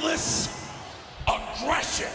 Ruthless aggression.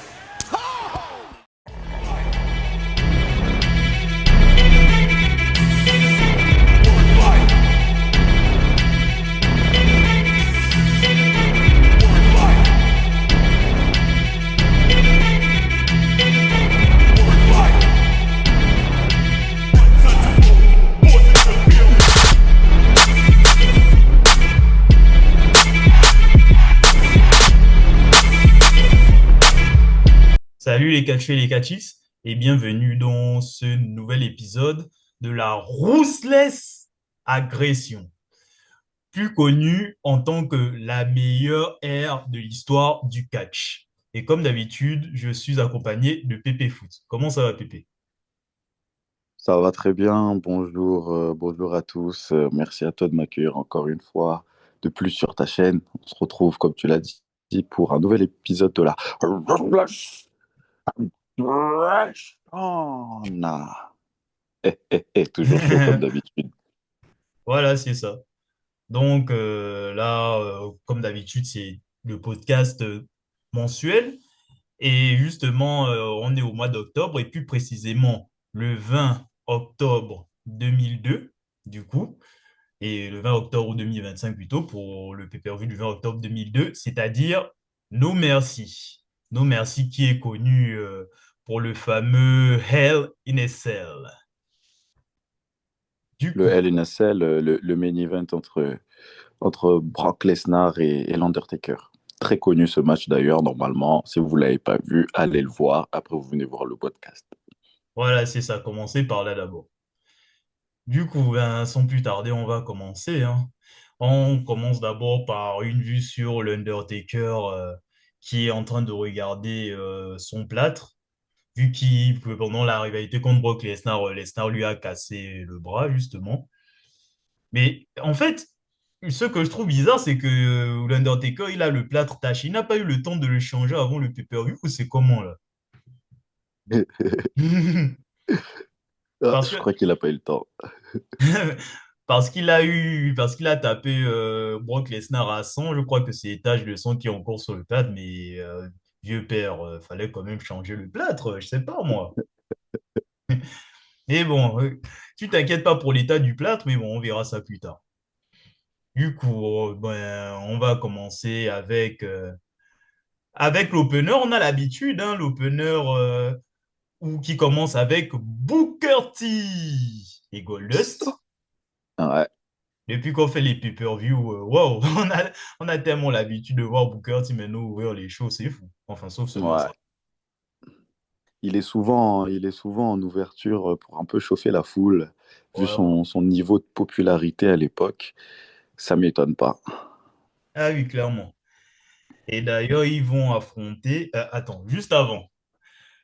Salut les catcheurs et les catchis et bienvenue dans ce nouvel épisode de la Ruthless Aggression, plus connue en tant que la meilleure ère de l'histoire du catch. Et comme d'habitude, je suis accompagné de Pépé Foot. Comment ça va Pépé? Ça va très bien. Bonjour, bonjour à tous. Merci à toi de m'accueillir encore une fois de plus sur ta chaîne. On se retrouve, comme tu l'as dit, pour un nouvel épisode de la Oh, nah. Toujours chaud comme d'habitude. Voilà, c'est ça. Donc là, comme d'habitude, c'est le podcast mensuel. Et justement, on est au mois d'octobre, et plus précisément le 20 octobre 2002, du coup, et le 20 octobre 2025 plutôt, pour le pay-per-view du 20 octobre 2002, c'est-à-dire No Mercy. No Mercy qui est connu pour le fameux Hell in a Cell. Du Le coup, LNSL, le main event entre Brock Lesnar et l'Undertaker. Très connu ce match d'ailleurs, normalement. Si vous ne l'avez pas vu, allez le voir. Après, vous venez voir le podcast. voilà, c'est ça, commencer par là d'abord. Du coup, ben, sans plus tarder, on va commencer, hein. On commence d'abord par une vue sur l'Undertaker qui est en train de regarder son plâtre, vu que pendant la rivalité contre Brock Lesnar, Lesnar lui a cassé le bras, justement. Mais en fait, ce que je trouve bizarre, c'est que l'Undertaker, il a le plâtre taché. Il n'a pas eu le temps de le changer avant le pay-per-view, ou c'est comment, là? Ah, Parce je que crois qu'il n'a pas eu le temps. parce qu'il a tapé Brock Lesnar à 100, je crois que c'est les taches de sang qui est encore sur le plâtre, mais vieux père, fallait quand même changer le plâtre, je sais pas moi. Mais bon, tu t'inquiètes pas pour l'état du plâtre, mais bon, on verra ça plus tard. Du coup, ben, on va commencer avec l'opener. On a l'habitude, hein, l'opener qui commence avec Booker T et Goldust. Ouais. Depuis qu'on fait les pay-per-view, wow, on a tellement l'habitude de voir Booker T maintenant ouvrir les shows, c'est fou. Enfin, sauf seulement ça. Ouais. Il est souvent en ouverture pour un peu chauffer la foule, vu Ouais, ouais. son niveau de popularité à l'époque. Ça m'étonne pas. Ah oui, clairement. Et d'ailleurs, ils vont affronter. Attends, juste avant.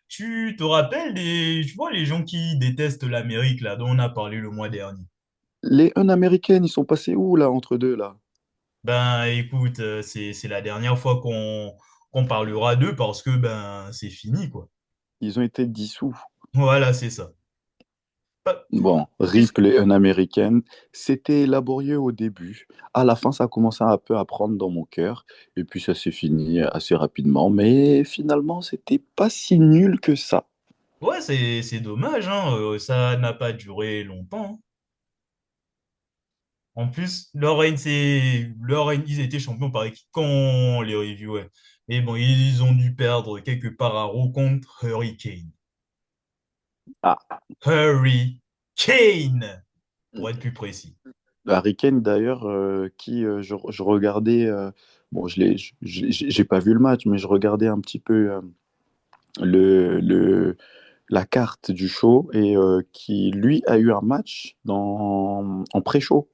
Tu te rappelles tu vois, les gens qui détestent l'Amérique, là, dont on a parlé le mois dernier? Les Un américaines, ils sont passés où, là, entre deux, là? Ben, écoute, c'est la dernière fois qu'on parlera d'eux parce que, ben, c'est fini, quoi. Ils ont été dissous. Voilà, c'est ça. Pas- Bon, Puisque, RIP les Un américaines, c'était laborieux au début. À la fin, ça a commencé un peu à prendre dans mon cœur. Et puis, ça s'est fini assez rapidement. Mais finalement, c'était pas si nul que ça. ouais, c'est dommage, hein, ça n'a pas duré longtemps, hein. En plus, leur règne, ils étaient champions par équipe quand on les reviewait. Mais bon, ils ont dû perdre quelque part à Raw contre Hurricane. Ah, Hurricane, pour être plus précis. Harry Kane, d'ailleurs, je regardais, bon, j'ai pas vu le match, mais je regardais un petit peu la carte du show et qui, lui, a eu un match en pré-show,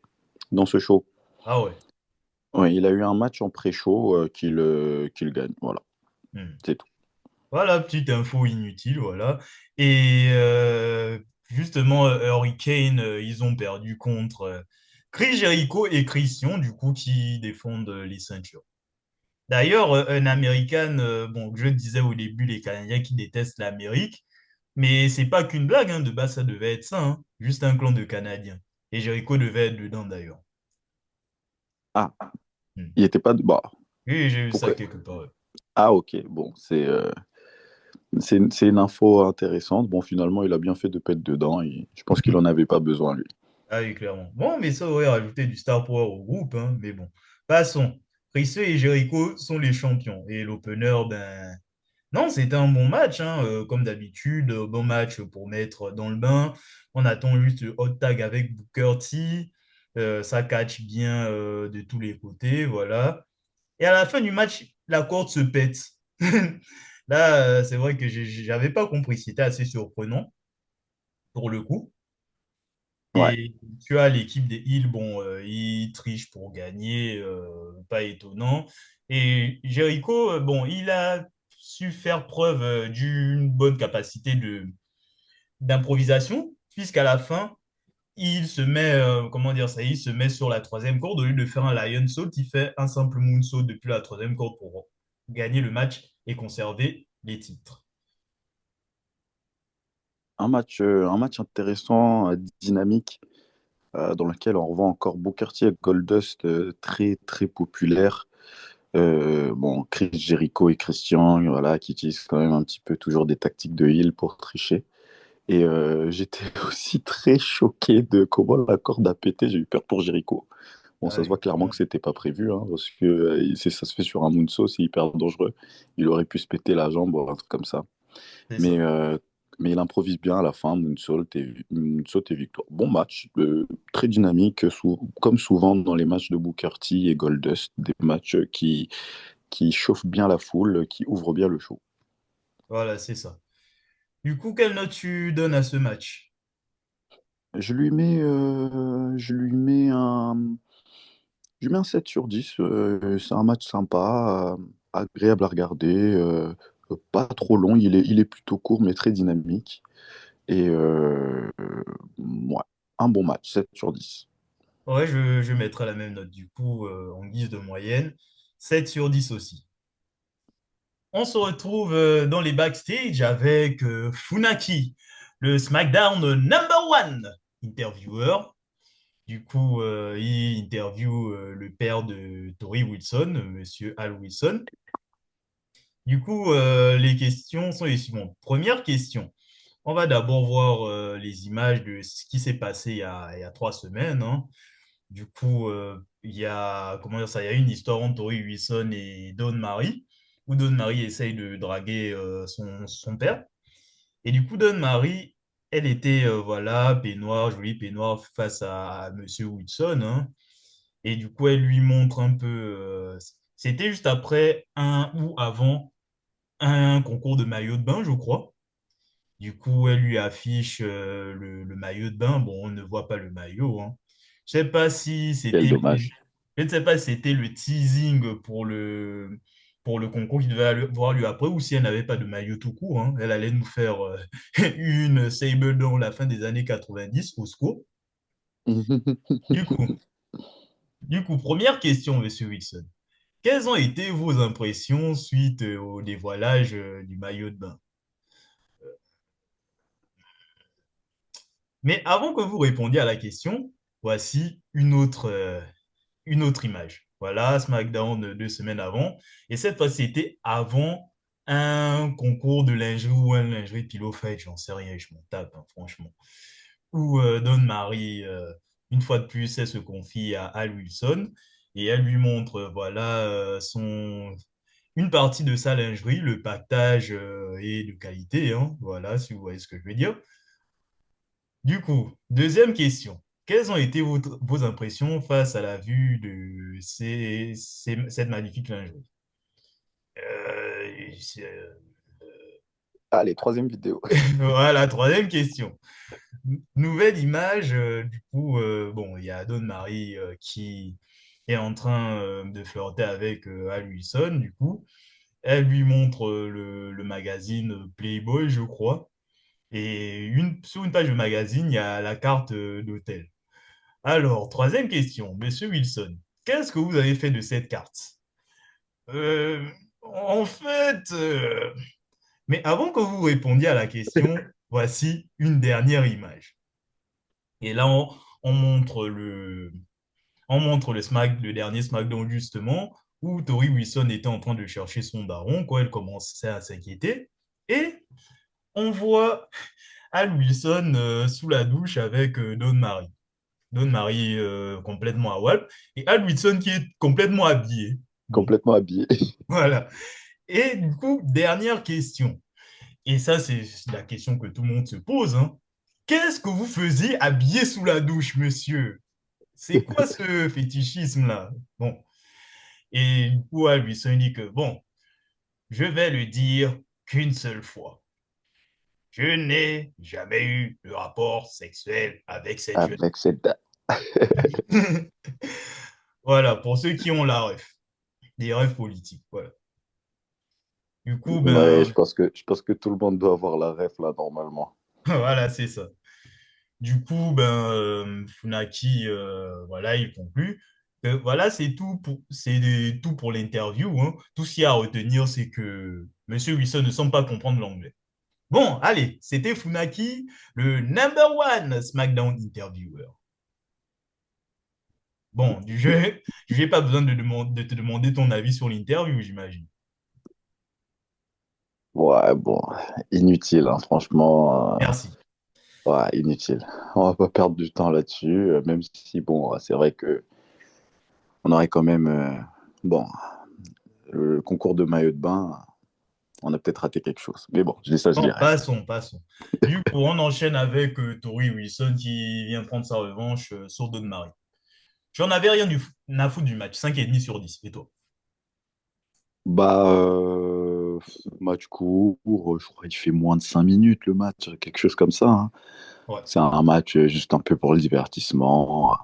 dans ce show. Ah ouais. Ouais, il a eu un match en pré-show qu'il gagne. Voilà, Hmm. c'est tout. Voilà, petite info inutile, voilà. Et justement, Hurricane, ils ont perdu contre Chris Jericho et Christian, du coup, qui défendent les ceintures. D'ailleurs, un Américain, bon, je disais au début, les Canadiens qui détestent l'Amérique, mais c'est pas qu'une blague, hein, de base, ça devait être ça, hein, juste un clan de Canadiens. Et Jericho devait être dedans, d'ailleurs. Ah, Hmm. il était pas... Bah, Oui, j'ai vu ça pourquoi, quelque part. Ouais. Ah, ok, bon, c'est une info intéressante. Bon, finalement, il a bien fait de pète dedans et je pense qu'il en avait pas besoin, lui. Ah oui, clairement. Bon, mais ça aurait rajouté du star power au groupe, hein, mais bon. Passons. Christo et Jericho sont les champions. Et l'opener, ben, non, c'était un bon match, hein, comme d'habitude, bon match pour mettre dans le bain. On attend juste le hot tag avec Booker T. Ça catch bien de tous les côtés, voilà. Et à la fin du match, la corde se pète. Là, c'est vrai que j'avais pas compris. C'était assez surprenant pour le coup. Ouais. Et tu as l'équipe des Heels, bon, ils trichent pour gagner, pas étonnant. Et Jericho, bon, il a su faire preuve d'une bonne capacité d'improvisation, puisqu'à la fin, il se met, comment dire ça, il se met sur la troisième corde, au lieu de faire un Lion Saut, il fait un simple moonsault depuis la troisième corde pour gagner le match et conserver les titres. Un match intéressant, dynamique, dans lequel on revoit encore Booker T et Goldust très, très populaires. Bon, Chris Jericho et Christian, voilà, qui utilisent quand même un petit peu toujours des tactiques de heal pour tricher. Et j'étais aussi très choqué de comment la corde a pété. J'ai eu peur pour Jericho. Bon, Ah ça se oui, voit clairement que c'était pas prévu, hein, parce que ça se fait sur un moonsault, c'est hyper dangereux. Il aurait pu se péter la jambe ou un truc comme ça. c'est Mais, ça. euh, mais il improvise bien à la fin, moonsault et victoire. Bon match, très dynamique, comme souvent dans les matchs de Booker T et Goldust, des matchs qui chauffent bien la foule, qui ouvrent bien le show. Voilà, c'est ça. Du coup, quelle note tu donnes à ce match? Je lui mets un 7 sur 10. C'est un match sympa, agréable à regarder, pas trop long. Il est plutôt court, mais très dynamique. Et ouais, un bon match, 7 sur 10. Ouais, je mettrai la même note du coup en guise de moyenne. 7/10 aussi. On se retrouve dans les backstage avec Funaki, le SmackDown number one intervieweur. Du coup, il interview le père de Tori Wilson, Monsieur Al Wilson. Du coup, les questions sont les suivantes. Première question. On va d'abord voir les images de ce qui s'est passé il y a 3 semaines, hein. Du coup, il y a, comment dire ça, il y a une histoire entre Tori Wilson et Dawn Marie, où Dawn Marie essaye de draguer son père. Et du coup, Dawn Marie, elle était, voilà, peignoir, jolie peignoir face à Monsieur Wilson, hein. Et du coup, elle lui montre un peu, c'était juste après un ou avant un concours de maillot de bain, je crois. Du coup, elle lui affiche le maillot de bain. Bon, on ne voit pas le maillot, hein. Je sais pas si Quel c'était dommage. je ne sais pas si c'était le teasing pour le concours qu'il devait avoir lieu après ou si elle n'avait pas de maillot tout court, hein. Elle allait nous faire une Sable dans la fin des années 90 au secours. Du coup, première question, Monsieur Wilson. Quelles ont été vos impressions suite au dévoilage du maillot de bain? Mais avant que vous répondiez à la question, voici une autre image. Voilà, SmackDown 2 semaines avant. Et cette fois, c'était avant un concours de lingerie ou un lingerie pillow fight, j'en sais rien, je m'en tape, hein, franchement. Où Dawn Marie, une fois de plus, elle se confie à Al Wilson et elle lui montre, voilà, une partie de sa lingerie. Le pactage est de qualité, hein, voilà, si vous voyez ce que je veux dire. Du coup, deuxième question. Quelles ont été vos impressions face à la vue de cette magnifique lingerie? C'est- Allez, troisième vidéo. Voilà, troisième question. Nouvelle image, du coup, bon, il y a Dawn Marie qui est en train de flirter avec Al Wilson, du coup. Elle lui montre le magazine Playboy, je crois. Et sur une page de magazine, il y a la carte d'hôtel. Alors, troisième question, Monsieur Wilson, qu'est-ce que vous avez fait de cette carte? Euh, en fait, mais avant que vous répondiez à la question, voici une dernière image. Et là, on montre le dernier SmackDown justement, où Tori Wilson était en train de chercher son daron, quoi, elle commençait à s'inquiéter. Et on voit Al Wilson sous la douche avec Dawn Marie. Dawn Marie complètement à Walp et Al Wilson qui est complètement habillé. Bon, Complètement habillé. voilà. Et du coup, dernière question. Et ça, c'est la question que tout le monde se pose, hein. Qu'est-ce que vous faisiez habillé sous la douche, monsieur? C'est quoi ce fétichisme-là? Bon. Et du coup, Al Wilson dit que, bon, je vais le dire qu'une seule fois. Je n'ai jamais eu de rapport sexuel avec cette jeune. Avec cette dame. Voilà, pour ceux qui ont la ref, des refs politiques. Voilà. Du coup, Ouais, ben, je pense que tout le monde doit avoir la ref là, normalement. voilà, c'est ça. Du coup, ben, Funaki, voilà, il conclut. Voilà, tout pour l'interview, hein. Tout ce qu'il y a à retenir, c'est que Monsieur Wilson ne semble pas comprendre l'anglais. Bon, allez, c'était Funaki, le number one SmackDown interviewer. Bon, je n'ai pas besoin de te demander ton avis sur l'interview, j'imagine. Ouais, bon, inutile, hein, franchement. Merci. Ouais, inutile. On va pas perdre du temps là-dessus, même si, bon, c'est vrai que on aurait quand même, bon, le concours de maillot de bain, on a peut-être raté quelque chose. Mais bon, je dis ça, je dis Bon, rien. passons, passons. Du coup, on enchaîne avec Tori Wilson qui vient prendre sa revanche sur Dawn Marie. J'en avais rien à foutre du match, 5,5 sur 10. Et toi? Bah, match court, je crois qu'il fait moins de 5 minutes le match, quelque chose comme ça, hein. Ouais, C'est un match juste un peu pour le divertissement.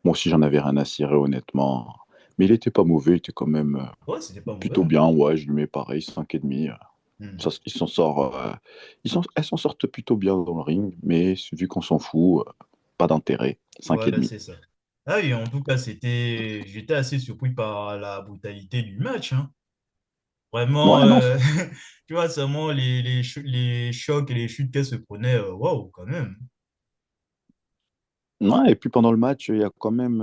Moi aussi, j'en avais rien à cirer, honnêtement. Mais il était pas mauvais, il était quand même ouais, c'était pas mauvais, plutôt hein. bien. Ouais, je lui mets pareil, 5,5. Hmm. Ça, il s'en sort, elles s'en sortent plutôt bien dans le ring, mais vu qu'on s'en fout, pas d'intérêt. Cinq et Voilà, demi. c'est ça. Ah oui, en tout cas, j'étais assez surpris par la brutalité du match, hein. Vraiment, Ouais, non. tu vois, seulement les chocs et les chutes qu'elle se prenait, waouh, quand même. Ouais, et puis pendant le match, il y a quand même,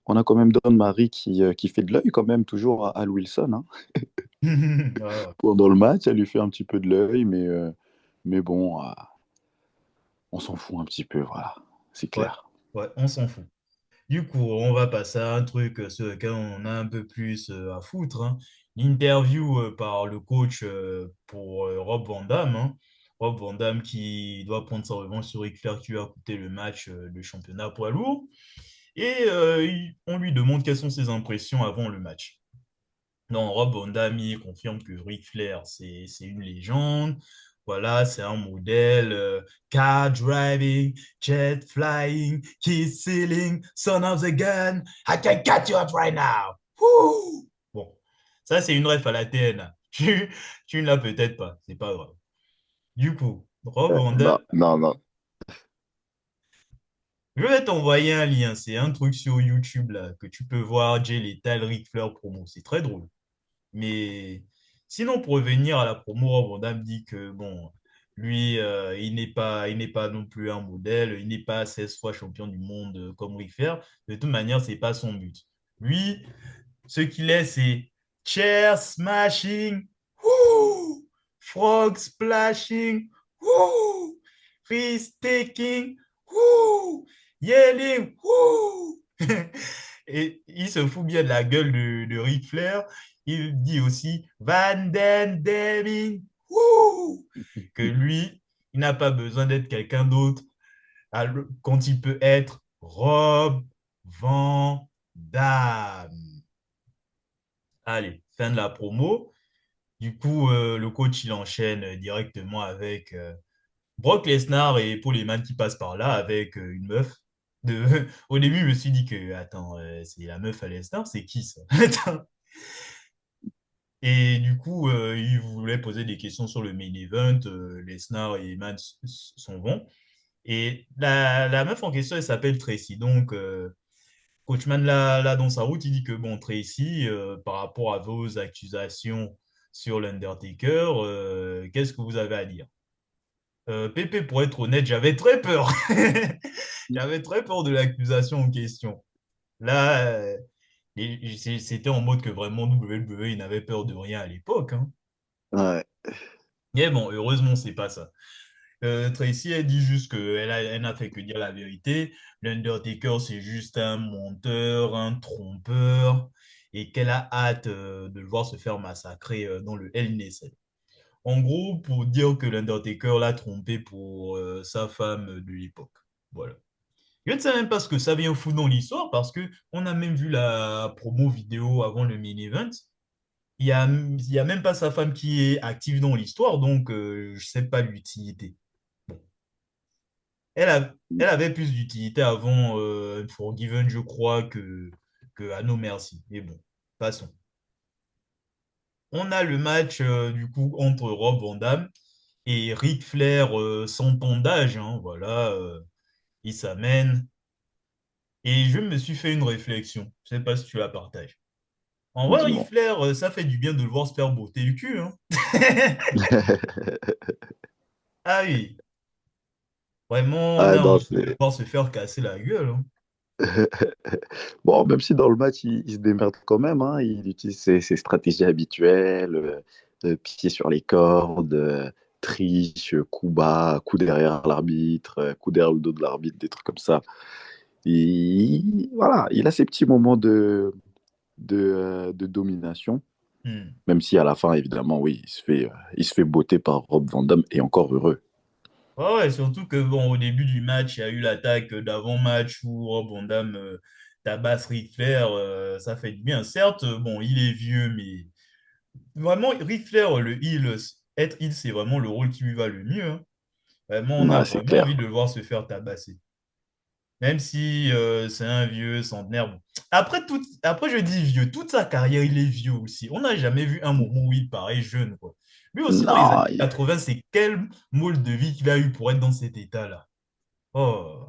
on a quand même Don Marie qui fait de l'œil quand même toujours à Al Wilson, hein. Ouais, ouais. Pendant le match, elle lui fait un petit peu de l'œil, mais bon, on s'en fout un petit peu, voilà, c'est Ouais, clair. ouais, on s'en fout. Du coup, on va passer à un truc sur lequel on a un peu plus à foutre, hein. L'interview par le coach pour Rob Van Dam, hein. Rob Van Dam qui doit prendre sa revanche sur Ric Flair qui lui a coûté le match de championnat poids lourd. Et on lui demande quelles sont ses impressions avant le match. Non, Rob Van Dam, il confirme que Ric Flair, c'est une légende. Voilà, c'est un modèle. Car driving, jet flying, kiss sailing, son of the gun, I can cut you up right now. Wouh! Bon, ça, c'est une ref à la TN. Tu ne l'as peut-être pas, c'est pas grave. Du coup, Rob Van Dam, Non, non, non. je vais t'envoyer un lien. C'est un truc sur YouTube là, que tu peux voir Jay Lethal, Ric Flair promo. C'est très drôle. Mais sinon, pour revenir à la promo, Rob Van Dam dit que bon, lui, il n'est pas non plus un modèle, il n'est pas 16 fois champion du monde comme Ric Flair. De toute manière, c'est pas son but. Lui, ce qu'il est, c'est chair smashing, whoo, frog splashing, whoo, fist taking, whoo, yelling, whoo. Et il se fout bien de la gueule de Ric Flair. Il dit aussi Van Den Deming, whoo, que lui, il n'a pas besoin d'être quelqu'un d'autre quand il peut être Rob Van Dam. Allez, fin de la promo. Du coup, le coach, il enchaîne directement avec Brock Lesnar et Paul Heyman qui passent par là avec une meuf. Au début, je me suis dit que, attends, c'est la meuf à Lesnar, c'est qui ça? Attends. Et du coup, il voulait poser des questions sur le main event. Lesnar et Heyman s'en vont. Et la meuf en question, elle s'appelle Tracy. Donc, Coachman, là, dans sa route, il dit que, bon, Tracy, par rapport à vos accusations sur l'Undertaker, qu'est-ce que vous avez à dire? Pépé, pour être honnête, j'avais très peur. J'avais très peur de l'accusation en question. Là, Et c'était en mode que vraiment WWE, il n'avait peur de rien à l'époque, hein. Ouais. Mais bon, heureusement, c'est pas ça. Tracy, elle dit juste elle n'a fait que dire la vérité. L'Undertaker, c'est juste un menteur, un trompeur, et qu'elle a hâte de le voir se faire massacrer dans le Hell in a Cell. En gros, pour dire que l'Undertaker l'a trompé pour sa femme de l'époque. Voilà. Je ne sais même pas ce que ça vient foutre dans l'histoire parce que on a même vu la promo vidéo avant le main event. Il y a même pas sa femme qui est active dans l'histoire, donc je sais pas l'utilité. Bon. Elle avait plus d'utilité avant Forgiven, je crois, que à No Mercy. Mais bon, passons. On a le match du coup entre Rob Van Dam et Ric Flair, sans d'âge, hein, voilà, il s'amène. Et je me suis fait une réflexion. Je sais pas si tu la partages. En vrai, Ric Dis-moi. Flair, ça fait du bien de le voir se faire botter le cul, hein. Ah oui, vraiment, on Ah a non, envie de le c'est... voir se faire casser la gueule, hein. Bon, même si dans le match, il se démerde quand même, hein, il utilise ses stratégies habituelles, pied sur les cordes, triche, coup bas, coup derrière l'arbitre, coup derrière le dos de l'arbitre, des trucs comme ça. Voilà, il a ses petits moments de domination, Hmm. même si à la fin, évidemment, oui, il se fait botter par Rob Van Dam, et encore heureux. Ouais, ouais, surtout que bon, au début du match, il y a eu l'attaque d'avant-match où Rob Van Dam tabasse Ric Flair, ça fait du bien. Certes, bon, il est vieux, mais vraiment, Ric Flair, le heel, être heel, c'est vraiment le rôle qui lui va le mieux, hein. Vraiment, on a Ouais, c'est vraiment envie clair. de le voir se faire tabasser. Même si c'est un vieux centenaire. Bon. Après, je dis vieux, toute sa carrière, il est vieux aussi. On n'a jamais vu un moment où il paraît jeune, quoi. Lui aussi, dans les années Non, 80, c'est quel mode de vie qu'il a eu pour être dans cet état-là? Oh.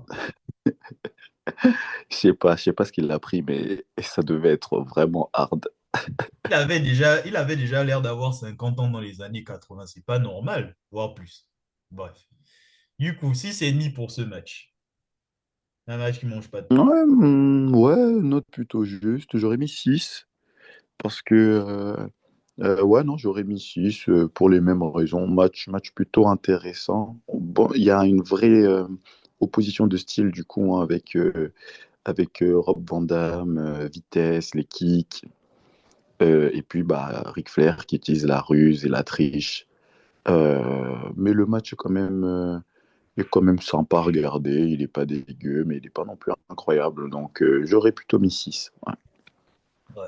je sais pas ce qu'il a pris, mais ça devait être vraiment hard. Il avait déjà l'air d'avoir 50 ans dans les années 80. C'est pas normal, voire plus. Bref. Du coup, 6,5 pour ce match. Un match qui mange pas de pain. Ouais, ouais, note plutôt juste. J'aurais mis 6 parce que, ouais, non, j'aurais mis 6 pour les mêmes raisons. Match plutôt intéressant. Bon, il y a une vraie opposition de style du coup, hein, avec Rob Van Dam, vitesse, les kicks, et puis bah, Ric Flair qui utilise la ruse et la triche. Mais le match est quand même sympa à regarder. Il n'est pas dégueu, mais il n'est pas non plus incroyable. Donc j'aurais plutôt mis 6. Ouais. Ouais.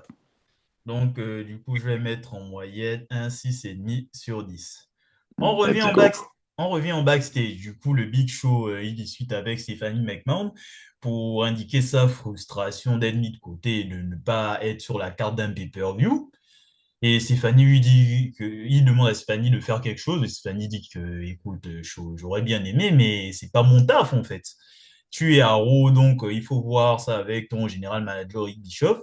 Donc, du coup, je vais mettre en moyenne un 6,5 sur 10. On revient Let's en go. back, on revient en backstage. Du coup, le Big Show, il discute avec Stephanie McMahon pour indiquer sa frustration d'être mis de côté et de ne pas être sur la carte d'un pay-per-view. Et Stéphanie lui dit il demande à Stéphanie de faire quelque chose. Et Stéphanie dit que, écoute, j'aurais bien aimé, mais c'est pas mon taf, en fait. Tu es à Raw, donc il faut voir ça avec ton général manager Rick Bischoff.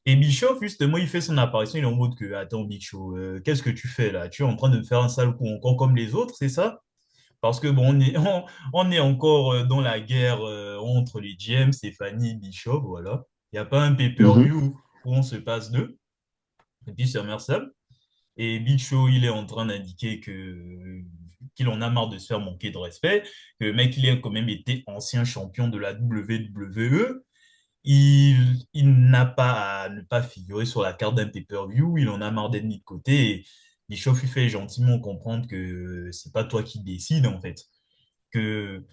Et Bischoff, justement, il fait son apparition, il est en mode que, attends, Big Show, qu'est-ce que tu fais là? Tu es en train de me faire un sale coup encore comme les autres, c'est ça? Parce que, bon, on est encore dans la guerre entre les GM, Stéphanie, Bischoff, voilà. Il n'y a pas un Mhm. pay-per-view où on se passe d'eux. Et puis, c'est remerciable. Et Big Show, il est en train d'indiquer qu'il en a marre de se faire manquer de respect, que le mec, il a quand même été ancien champion de la WWE. Il n'a pas à ne pas figurer sur la carte d'un pay-per-view, il en a marre d'être mis de côté. Et Bischoff lui fait gentiment comprendre que c'est pas toi qui décides, en fait. Que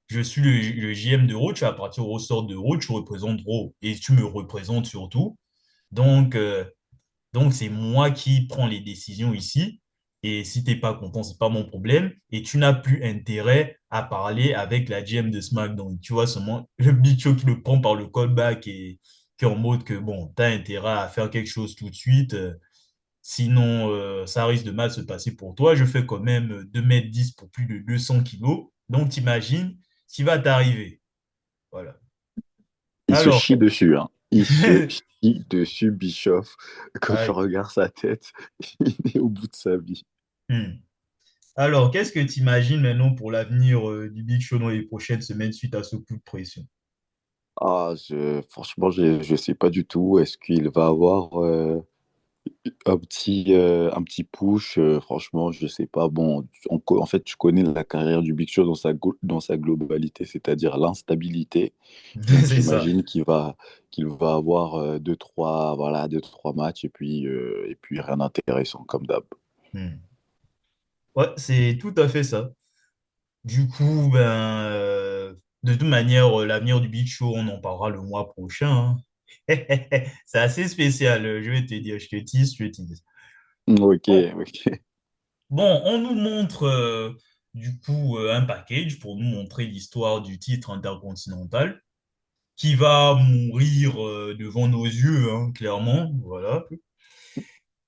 je suis le GM de Raw, tu vas partir au ressort de Raw, tu représentes Raw. Et tu me représentes surtout. Donc, c'est moi qui prends les décisions ici. Et si t'es pas content, c'est pas mon problème. Et tu n'as plus intérêt à parler avec la GM de SmackDown. Tu vois, seulement le Big Show qui le prend par le callback et qui est en mode que bon, t'as intérêt à faire quelque chose tout de suite. Sinon, ça risque de mal se passer pour toi. Je fais quand même 2,10 m pour plus de 200 kilos. Donc, t'imagines ce qui va t'arriver. Voilà. Il se Alors, chie dessus, hein. Il se chie dessus, Bischoff. Quand je aïe. regarde sa tête, il est au bout de sa vie. Hmm. Alors, qu'est-ce que tu imagines maintenant pour l'avenir du Big Show dans les prochaines semaines suite à ce coup de pression? Franchement, je sais pas du tout. Est-ce qu'il va avoir un petit push? Franchement, je sais pas. Bon, en fait, tu connais la carrière du Big Show dans sa globalité, c'est-à-dire l'instabilité. Donc, C'est ça. j'imagine qu'il va avoir deux, trois matchs et puis rien d'intéressant comme d'hab. Hmm. Ouais, c'est tout à fait ça. Du coup, de toute manière, l'avenir du Big Show, on en parlera le mois prochain, hein. C'est assez spécial, je vais te dire, je te tease, je te tease. Ok, Bon, ok. bon, on nous montre du coup un package pour nous montrer l'histoire du titre intercontinental qui va mourir devant nos yeux, hein, clairement, voilà.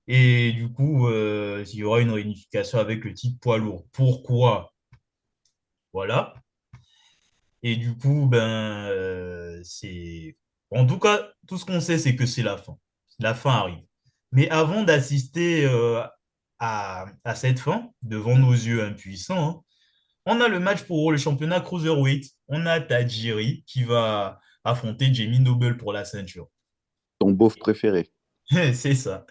Et du coup, il y aura une réunification avec le titre poids lourd. Pourquoi? Voilà. Et du coup, c'est... En tout cas, tout ce qu'on sait, c'est que c'est la fin. La fin arrive. Mais avant d'assister à cette fin, devant nos yeux impuissants, hein, on a le match pour le championnat Cruiserweight. On a Tajiri qui va affronter Jamie Noble pour la ceinture. Ton beauf préféré. C'est ça.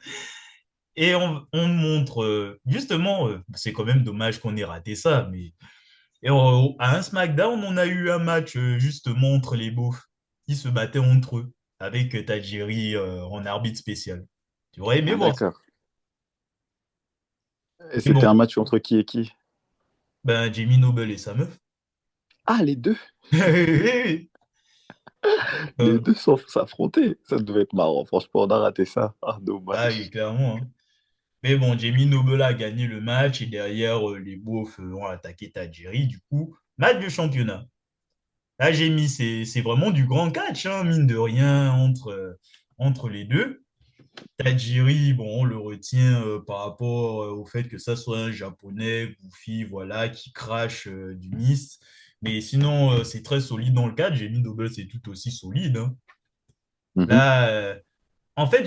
Et on montre, justement, c'est quand même dommage qu'on ait raté ça, mais à un SmackDown, on a eu un match justement entre les beaufs qui se battaient entre eux avec Tajiri en arbitre spécial. Tu aurais aimé Ah, voir ça. d'accord. Et Mais c'était bon, un match entre qui et qui? ben, Jamie Noble et sa meuf. Ah, les deux. Les Euh, deux s'affronter. Ça devait être marrant. Franchement, on a raté ça. Ah, ah oui, dommage. clairement, hein. Mais bon, Jamie Noble a gagné le match et derrière, les beaufs ont attaqué Tajiri. Du coup, match de championnat. Là, Jamie, c'est vraiment du grand catch, hein, mine de rien, entre les deux. Tajiri, bon, on le retient par rapport au fait que ça soit un japonais, goofy, voilà, qui crache du mist. Mais sinon, c'est très solide dans le cadre. Jamie Noble, c'est tout aussi solide, hein. Mhm. Là, en fait,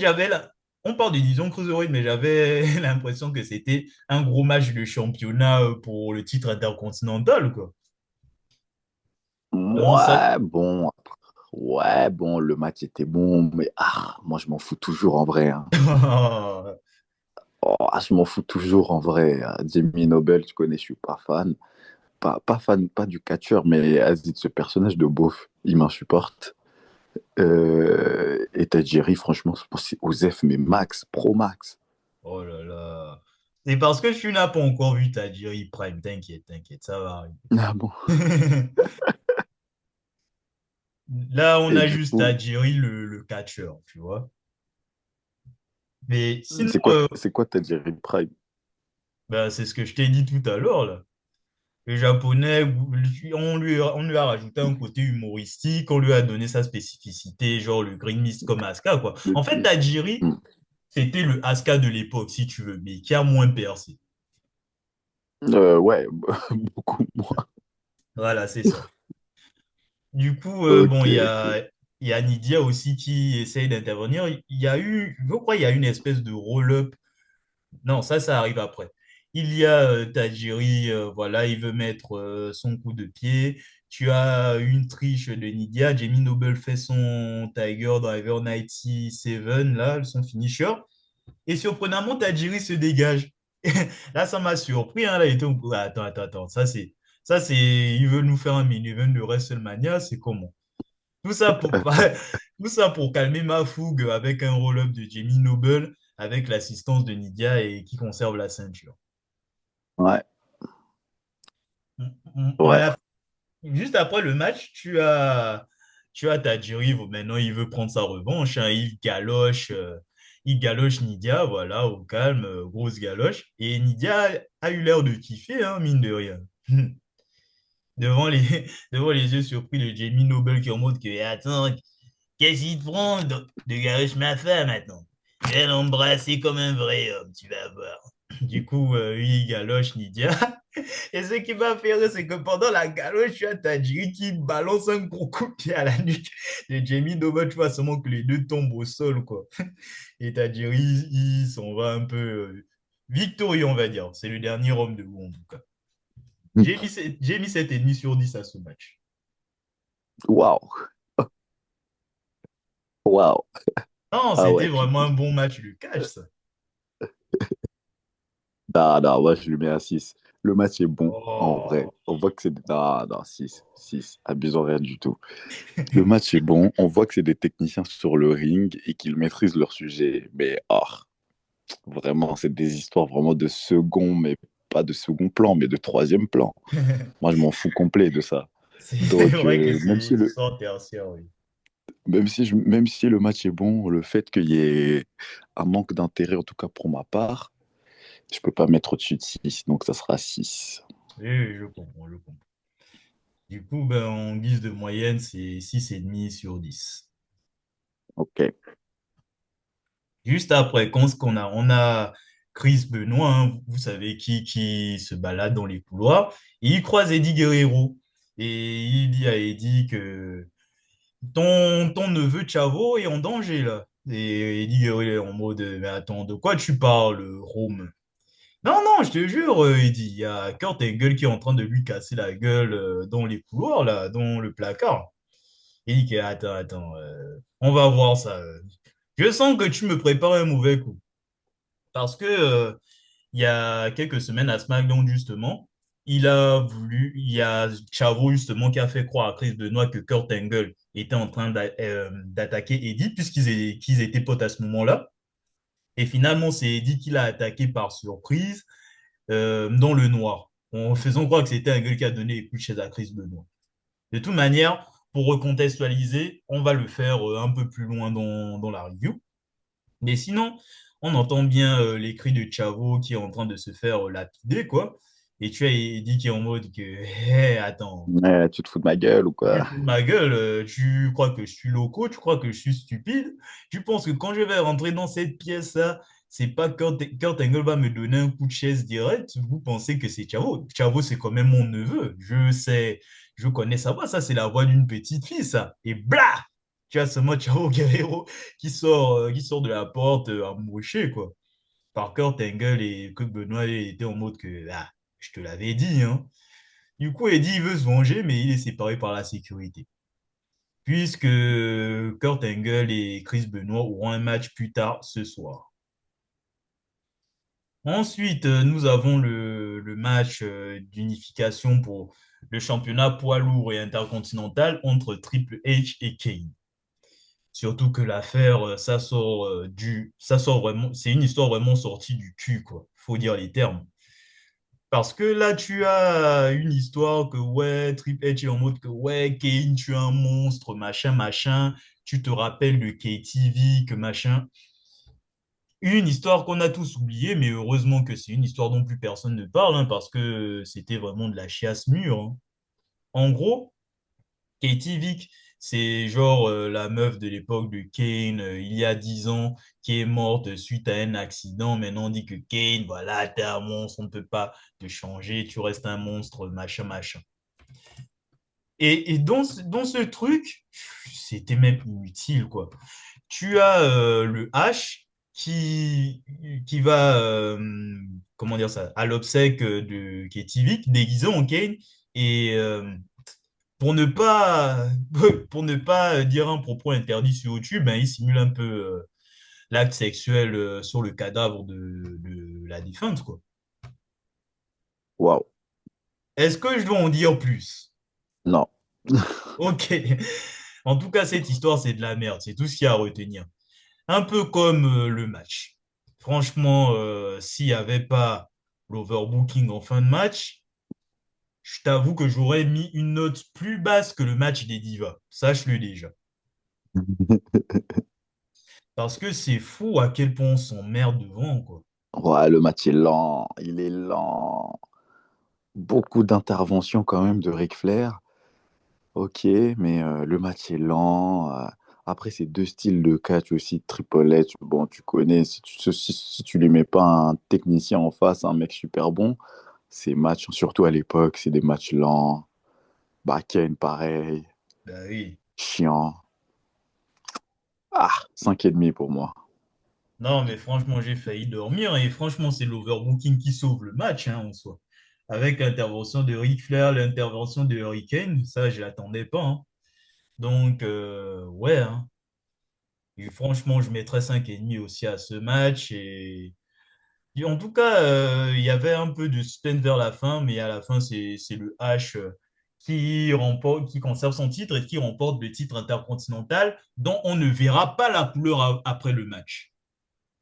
on parle de division Cruiserweight, mais j'avais l'impression que c'était un gros match de championnat pour le titre intercontinental, quoi. Vraiment ça. Ouais, bon. Ouais, bon, le match était bon, mais moi, je m'en fous toujours en vrai, hein. Oh, je m'en fous toujours en vrai. Jimmy Noble, tu connais, je suis pas fan. Pas fan, pas du catcheur, mais vas-y, ce personnage de beauf, il m'insupporte. Et Tajiri, franchement, c'est Osef, mais max, pro max. Oh là là. C'est parce que tu n'as pas encore vu Tajiri Prime. T'inquiète, t'inquiète, ça va Ah bon. arriver. Là, on Et a du juste coup, Tajiri, le catcheur, tu vois. Mais sinon, c'est quoi Tajiri Prime? c'est ce que je t'ai dit tout à l'heure, là. Le japonais, on lui a rajouté un côté humoristique, on lui a donné sa spécificité, genre le Green Mist comme Asuka, quoi. Le En fait, twist. Tajiri, Hmm. c'était le Asuka de l'époque, si tu veux, mais qui a moins percé. Ouais, beaucoup moins. Voilà, c'est ça. Du coup, bon, Ok, ok. il y a Nidia aussi qui essaye d'intervenir. Il y a eu, je crois, il y a une espèce de roll-up. Non, ça arrive après. Il y a Tajiri, voilà, il veut mettre son coup de pied. Tu as une triche de Nidia. Jamie Noble fait son Tiger Driver 97, là, son finisher. Et surprenamment, Tajiri se dégage. Là, ça m'a surpris, hein, là, il était attends, attends, attends. Il veut nous faire un mini-event de WrestleMania, c'est comment? Tout ça pour, tout ça pour calmer ma fougue avec un roll-up de Jamie Noble avec l'assistance de Nidia et qui conserve la ceinture. Ouais, On ouais. a, juste après le match, tu as Tajiri, maintenant il veut prendre sa revanche, hein, il galoche Nidia, voilà, au calme, grosse galoche. Et Nidia a eu l'air de kiffer, hein, mine de rien. Devant les, devant les yeux surpris de Jamie Noble qui remonte que, attends, qu'est-ce qu'il te prend de galoche ma femme maintenant? Je vais l'embrasser comme un vrai homme, tu vas voir. Du coup, lui, il galoche Nidia. Et ce qui m'a fait rire, c'est que pendant la galoche, tu as Tajiri qui balance un gros coup de pied à la nuque de Jamie Noble. Tu vois seulement que les deux tombent au sol, quoi. Et Tajiri, il s'en va un peu victorieux, on va dire. C'est le dernier homme de vous, en tout cas. J'ai mis 7,5 sur 10 à ce match. Waouh. Waouh. Non, Ah c'était ouais, vraiment un bon match de catch, ça. non, non, moi je lui mets un 6. Le match est bon, en vrai. Oh. On voit que c'est... Non, non, 6, 6. Abusons rien du tout. Le match est bon, on voit que c'est des techniciens sur le ring et qu'ils maîtrisent leur sujet. Mais, oh, vraiment, c'est des histoires vraiment de second, mais pas de second plan, mais de troisième plan. Moi, je m'en fous complet de ça. C'est Donc, vrai que c'est une histoire tertiaire, oui. même si le match est bon, le fait qu'il y ait un manque d'intérêt, en tout cas pour ma part, je peux pas mettre au-dessus de 6, donc ça sera 6. Oui, oui, je comprends, je comprends. Du coup, ben, en guise de moyenne, c'est 6,5 sur 10. Ok. Juste après, quand ce qu'on a, on a Chris Benoit, hein, vous savez qui se balade dans les couloirs, et il croise Eddie Guerrero. Et il dit à Eddie que ton neveu Chavo est en danger là. Et Eddie Guerrero est en mode, mais attends, de quoi tu parles, Rome? Non, non, je te jure, Eddie, il y a Kurt Angle qui est en train de lui casser la gueule dans les couloirs, là, dans le placard. Il dit que, attends, attends, on va voir ça. Je sens que tu me prépares un mauvais coup. Parce que il y a quelques semaines à SmackDown, justement, il y a Chavo, justement, qui a fait croire à Chris Benoit que Kurt Angle était en train d'attaquer Eddie, qu'ils étaient potes à ce moment-là. Et finalement, c'est Eddie qui l'a attaqué par surprise dans le noir, en faisant croire que c'était Angle qui a donné les coups de chaise à Chris Benoit. De toute manière, pour recontextualiser, on va le faire un peu plus loin dans la review. Mais sinon, on entend bien les cris de Chavo qui est en train de se faire lapider, quoi. Et tu as dit qui est en mode que, hé, attends, Ouais, tu te fous de ma gueule ou tu quoi? te fous de ma gueule, tu crois que je suis loco, tu crois que je suis stupide, tu penses que quand je vais rentrer dans cette pièce-là, c'est pas Kurt Angle va me donner un coup de chaise direct, vous pensez que c'est Chavo. Chavo, c'est quand même mon neveu, je sais, je connais sa voix, ça c'est la voix d'une petite fille, ça. Et blah! Tu as seulement Chavo Guerrero qui sort de la porte amoché, quoi. Par Kurt Angle et que Benoît était en mode que, ah, je te l'avais dit, hein. Du coup, Eddie il veut se venger, mais il est séparé par la sécurité puisque Kurt Angle et Chris Benoit auront un match plus tard ce soir. Ensuite, nous avons le match d'unification pour le championnat poids lourd et intercontinental entre Triple H et Kane. Surtout que l'affaire, ça sort vraiment, c'est une histoire vraiment sortie du cul, quoi. Faut dire les termes. Parce que là, tu as une histoire que, ouais, Triple H est en mode que, ouais, Kane, tu es un monstre, machin, machin. Tu te rappelles de KTV, que machin. Une histoire qu'on a tous oubliée, mais heureusement que c'est une histoire dont plus personne ne parle, hein, parce que c'était vraiment de la chiasse mûre, hein. En gros, Katie Vick, c'est genre la meuf de l'époque de Kane, il y a 10 ans, qui est morte suite à un accident. Maintenant, on dit que Kane, voilà, t'es un monstre, on ne peut pas te changer, tu restes un monstre, machin, machin. Et dans ce truc, c'était même inutile, quoi. Tu as le H qui va, comment dire ça, à l'obsèque de Katie Vick, déguisé en Kane, et pour ne pas, pour ne pas dire un propos interdit sur YouTube, ben, il simule un peu l'acte sexuel sur le cadavre de la défunte, quoi. Waouh. Est-ce que je dois en dire plus? Non. Ok. En tout cas, cette histoire, c'est de la merde. C'est tout ce qu'il y a à retenir. Un peu comme le match. Franchement, s'il n'y avait pas l'overbooking en fin de match, je t'avoue que j'aurais mis une note plus basse que le match des Divas. Sache-le déjà. Parce que c'est fou à quel point on s'emmerde devant, quoi. Ouais, le match est lent. Il est lent. Beaucoup d'interventions quand même de Ric Flair. Ok, mais le match est lent. Après, c'est deux styles de catch aussi. Triple H, bon, tu connais. Si tu lui mets pas un technicien en face, un mec super bon, ces matchs, surtout à l'époque, c'est des matchs lents. Bah, Kane, pareil. Bah oui. Chiant. Ah, 5,5 pour moi. Non, mais franchement, j'ai failli dormir et franchement, c'est l'overbooking qui sauve le match, hein, en soi. Avec l'intervention de Ric Flair, l'intervention de Hurricane, ça, je l'attendais pas, hein. Donc, ouais, hein. Et franchement, je mettrais 5,5 aussi à ce match. Et en tout cas, il y avait un peu de suspense vers la fin, mais à la fin, c'est le H qui remporte, qui conserve son titre et qui remporte le titre intercontinental, dont on ne verra pas la couleur après le match.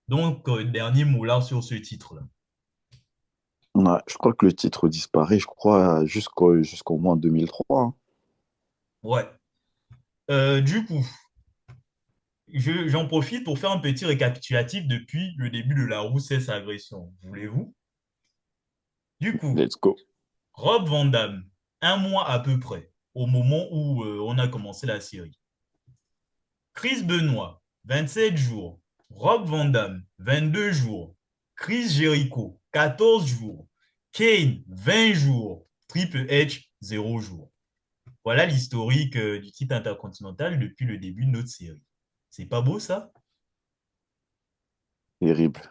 Donc, dernier mot là sur ce titre-là. Ouais, je crois que le titre disparaît, je crois, jusqu'au moins 2003, hein. Ouais. Du coup, j'en profite pour faire un petit récapitulatif depuis le début de la roussesse agression. Voulez-vous? Du coup, Let's go. Rob Van Dam, un mois à peu près, au moment où on a commencé la série. Chris Benoit, 27 jours. Rob Van Dam, 22 jours. Chris Jericho, 14 jours. Kane, 20 jours. Triple H, 0 jours. Voilà l'historique du titre intercontinental depuis le début de notre série. C'est pas beau ça? Terrible.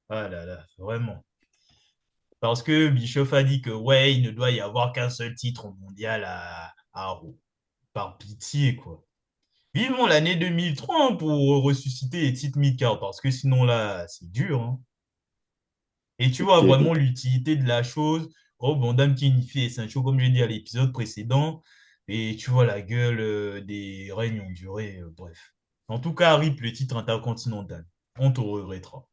Ah là là, vraiment. Parce que Bischoff a dit que ouais, il ne doit y avoir qu'un seul titre mondial à Raw. Par pitié, quoi. Vivement l'année 2003 hein, pour ressusciter les titres mid-card, parce que sinon là, c'est dur, hein. Et tu C'est vois vraiment terrible. l'utilité de la chose. Rob Van Dam qui unifie les ceintures, comme j'ai dit à l'épisode précédent. Et tu vois la gueule des règnes ont duré, bref. En tout cas, RIP le titre intercontinental. On te regrettera.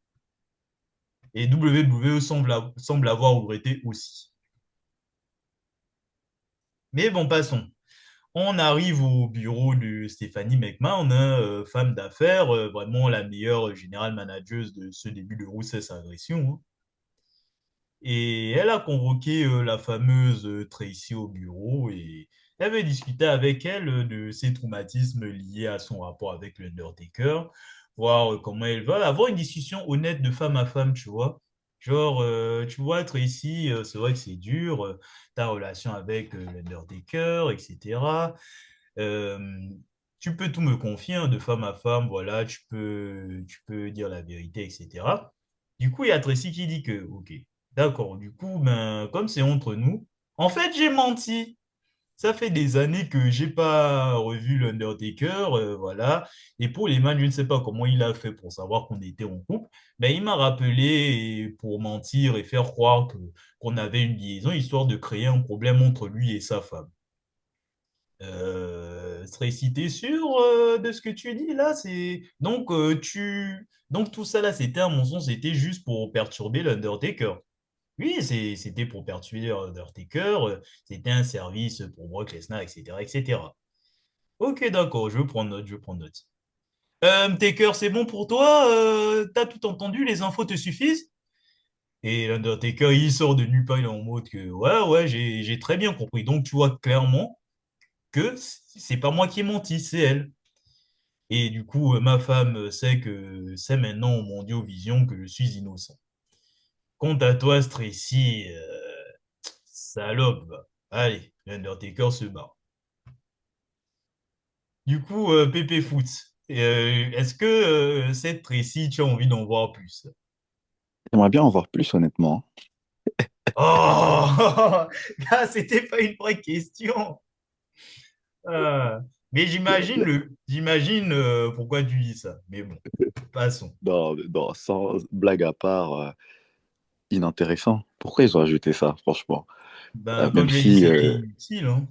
Et WWE semble avoir regretté aussi. Mais bon, passons. On arrive au bureau de Stéphanie McMahon, hein, femme d'affaires, vraiment la meilleure générale manageuse de ce début de Roussès Agression, hein. Et elle a convoqué la fameuse Tracy au bureau et elle veut discuter avec elle de ses traumatismes liés à son rapport avec l'Undertaker, voir comment elle va, avoir une discussion honnête de femme à femme, tu vois. Genre, tu vois, Tracy, c'est vrai que c'est dur, ta relation avec l'Undertaker, etc. Euh, Tu peux tout me confier hein, de femme à femme, voilà, tu peux dire la vérité, etc. Du coup, il y a Tracy qui dit que, ok, d'accord, du coup, ben, comme c'est entre nous, en fait, j'ai menti. Ça fait des années que j'ai pas revu l'Undertaker, voilà. Et pour les man, je ne sais pas comment il a fait pour savoir qu'on était en couple, mais il m'a rappelé pour mentir et faire croire qu'on avait une liaison, histoire de créer un problème entre lui et sa femme. Tracy, t'es sûr de ce que tu dis là? Donc tout ça là, c'était un mensonge, c'était juste pour perturber l'Undertaker. Oui, c'était pour perturber l'Undertaker, c'était un service pour Brock Lesnar, etc., etc. Ok, d'accord, je prends note, je prends note. Taker, c'est bon pour toi? T'as tout entendu? Les infos te suffisent? Et l'Undertaker, il sort de nulle part, il est en mode que ouais, ouais, j'ai très bien compris. Donc tu vois clairement que c'est pas moi qui ai menti, c'est elle. Et du coup, ma femme sait que c'est maintenant au Mondiovision que je suis innocent. Quant à toi, Tracy, salope, va. Allez, l'Undertaker se bat. Du coup, Pépé Foot, est-ce que cette Tracy, tu as envie d'en voir plus? J'aimerais bien en voir plus, honnêtement. Oh, là, c'était pas une vraie question. Ah. Mais j'imagine pourquoi tu dis ça. Mais bon, passons. Non, non, sans blague à part, inintéressant. Pourquoi ils ont ajouté ça, franchement? Ben, Même comme j'ai dit, si, c'était inutile, hein.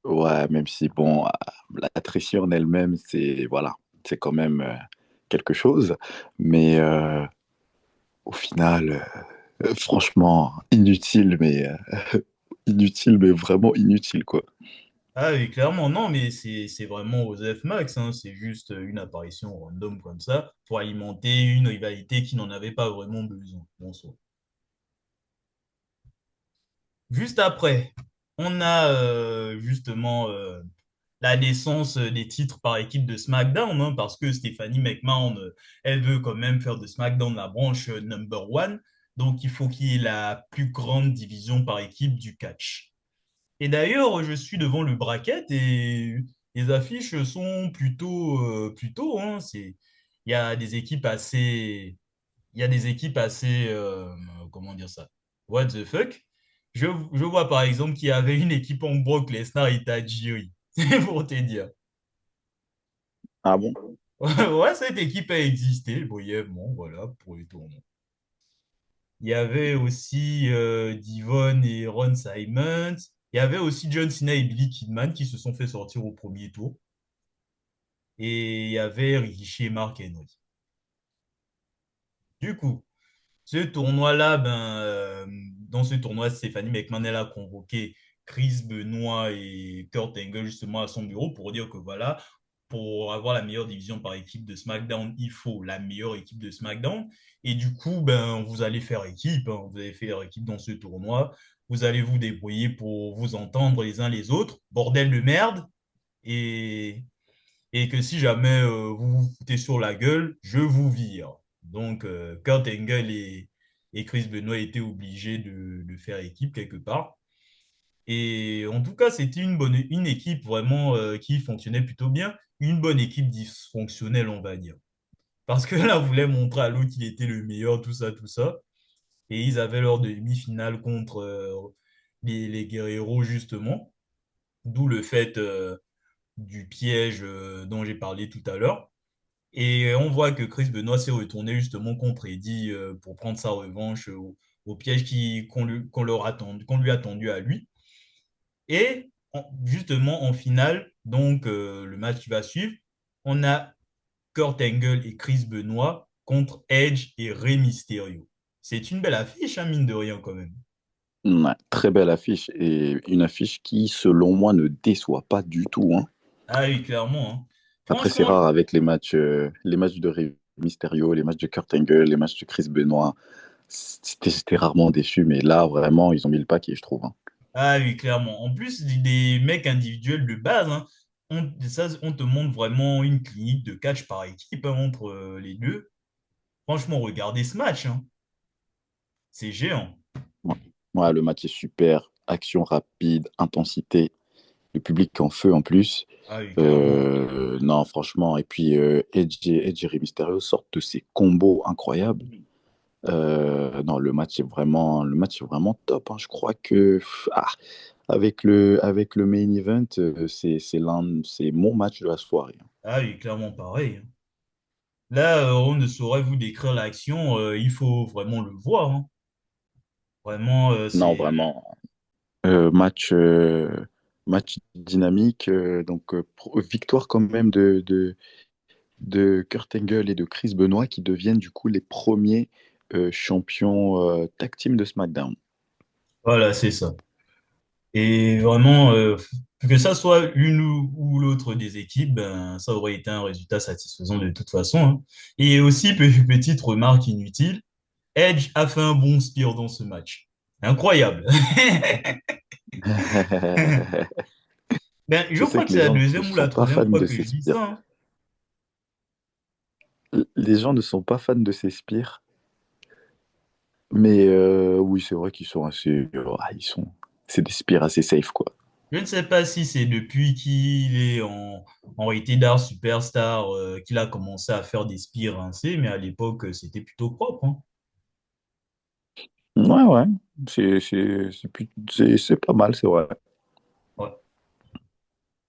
ouais, même si, bon, la tricherie en elle-même, c'est, voilà, c'est quand même quelque chose. Mais au final, franchement, inutile, mais vraiment inutile, quoi. Ah oui, clairement, non, mais c'est vraiment Osef Max, hein, c'est juste une apparition random comme ça pour alimenter une rivalité qui n'en avait pas vraiment besoin. Bonsoir. Juste après, on a justement la naissance des titres par équipe de SmackDown, hein, parce que Stephanie McMahon, elle veut quand même faire de SmackDown la branche number one, donc il faut qu'il y ait la plus grande division par équipe du catch. Et d'ailleurs, je suis devant le bracket et les affiches sont plutôt, hein, il y a des équipes assez, il y a des équipes assez, comment dire ça, what the fuck. Je vois par exemple qu'il y avait une équipe en Brock Lesnar et Tajiri. C'est pour te dire. Ah bon? Ouais, cette équipe a existé brièvement, voilà, pour les tournois. Il y avait aussi Devon et Ron Simons. Il y avait aussi John Cena et Billy Kidman qui se sont fait sortir au premier tour. Et il y avait Rikishi et Mark Henry. Du coup, ce tournoi-là, dans ce tournoi, Stephanie McMahon, elle a convoqué Chris Benoit et Kurt Angle justement à son bureau pour dire que voilà, pour avoir la meilleure division par équipe de SmackDown, il faut la meilleure équipe de SmackDown. Et du coup, vous allez faire équipe, hein, vous allez faire équipe dans ce tournoi. Vous allez vous débrouiller pour vous entendre les uns les autres. Bordel de merde. Et et que si jamais vous vous foutez sur la gueule, je vous vire. Donc, Kurt Angle et Chris Benoit étaient obligés de faire équipe quelque part. Et en tout cas, c'était une équipe vraiment qui fonctionnait plutôt bien, une bonne équipe dysfonctionnelle, on va dire. Parce que là, voulait montrer à l'autre qu'il était le meilleur, tout ça, tout ça. Et ils avaient leur demi-finale contre les Guerreros, justement. D'où le fait du piège dont j'ai parlé tout à l'heure. Et on voit que Chris Benoit s'est retourné justement contre Eddie pour prendre sa revanche au piège qu'on lui a tendu à lui. Et justement, en finale, donc le match qui va suivre, on a Kurt Angle et Chris Benoit contre Edge et Rey Mysterio. C'est une belle affiche, hein, mine de rien, quand même. Ouais, très belle affiche et une affiche qui, selon moi, ne déçoit pas du tout, hein. Ah oui, clairement, hein. Après, c'est Franchement, rare avec les matchs de Rey Mysterio, les matchs de Kurt Angle, les matchs de Chris Benoit. J'étais rarement déçu, mais là, vraiment, ils ont mis le paquet, je trouve, hein. ah oui, clairement. En plus des mecs individuels de base, hein, on te montre vraiment une clinique de catch par équipe hein, entre les deux. Franchement, regardez ce match, hein. C'est géant. Ouais. Ouais, le match est super. Action rapide, intensité, le public en feu en plus. Ah oui, clairement. Non, franchement. Et puis, Edge et Rey Mysterio sortent de ces combos incroyables. Non, le match est vraiment top, hein. Je crois que avec le main event, c'est mon match de la soirée, hein. Ah oui, clairement pareil, hein. Là, on ne saurait vous décrire l'action, il faut vraiment le voir, hein. Vraiment, Non, c'est... vraiment. Match, match dynamique. Victoire quand même de Kurt Angle et de Chris Benoit qui deviennent du coup les premiers champions tag team de SmackDown. Voilà, c'est ça. Et vraiment, que ça soit une ou l'autre des équipes, ça aurait été un résultat satisfaisant de toute façon, hein. Et aussi, petite remarque inutile, Edge a fait un bon spear dans ce match. Incroyable. Je Je sais crois que que c'est les la gens ne deuxième ou la sont pas troisième fans fois de que ces je dis ça, spires. hein. Les gens ne sont pas fans de ces spires, mais oui, c'est vrai qu'ils sont assez, c'est des spires assez safe, quoi. Je ne sais pas si c'est depuis qu'il est en Rated R Superstar qu'il a commencé à faire des spires rincés, mais à l'époque, c'était plutôt propre, hein. Ouais, ouais, c'est pas mal, c'est vrai. Ouais.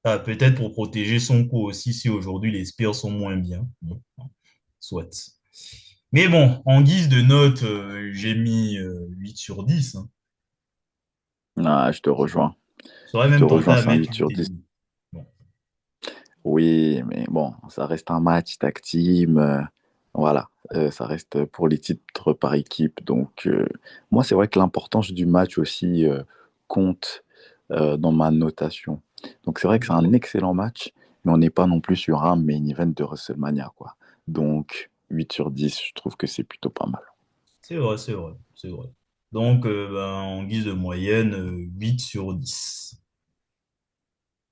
Ah, peut-être pour protéger son cou aussi, si aujourd'hui les spires sont moins bien. Bon, soit. Mais bon, en guise de note, j'ai mis 8 sur 10, hein. Ah, je te rejoins. Je serais Je te même tenté rejoins, à c'est un mettre 8 8 sur et 10. demi. Bon. Oui, mais bon, ça reste un match tag team. Voilà. Ça reste pour les titres par équipe. Donc, moi, c'est vrai que l'importance du match aussi compte dans ma notation. Donc, c'est vrai que c'est un excellent match, mais on n'est pas non plus sur un main event de WrestleMania, quoi. Donc, 8 sur 10, je trouve que c'est plutôt pas mal. C'est vrai, c'est vrai, c'est vrai. Donc, en guise de moyenne, 8 sur 10.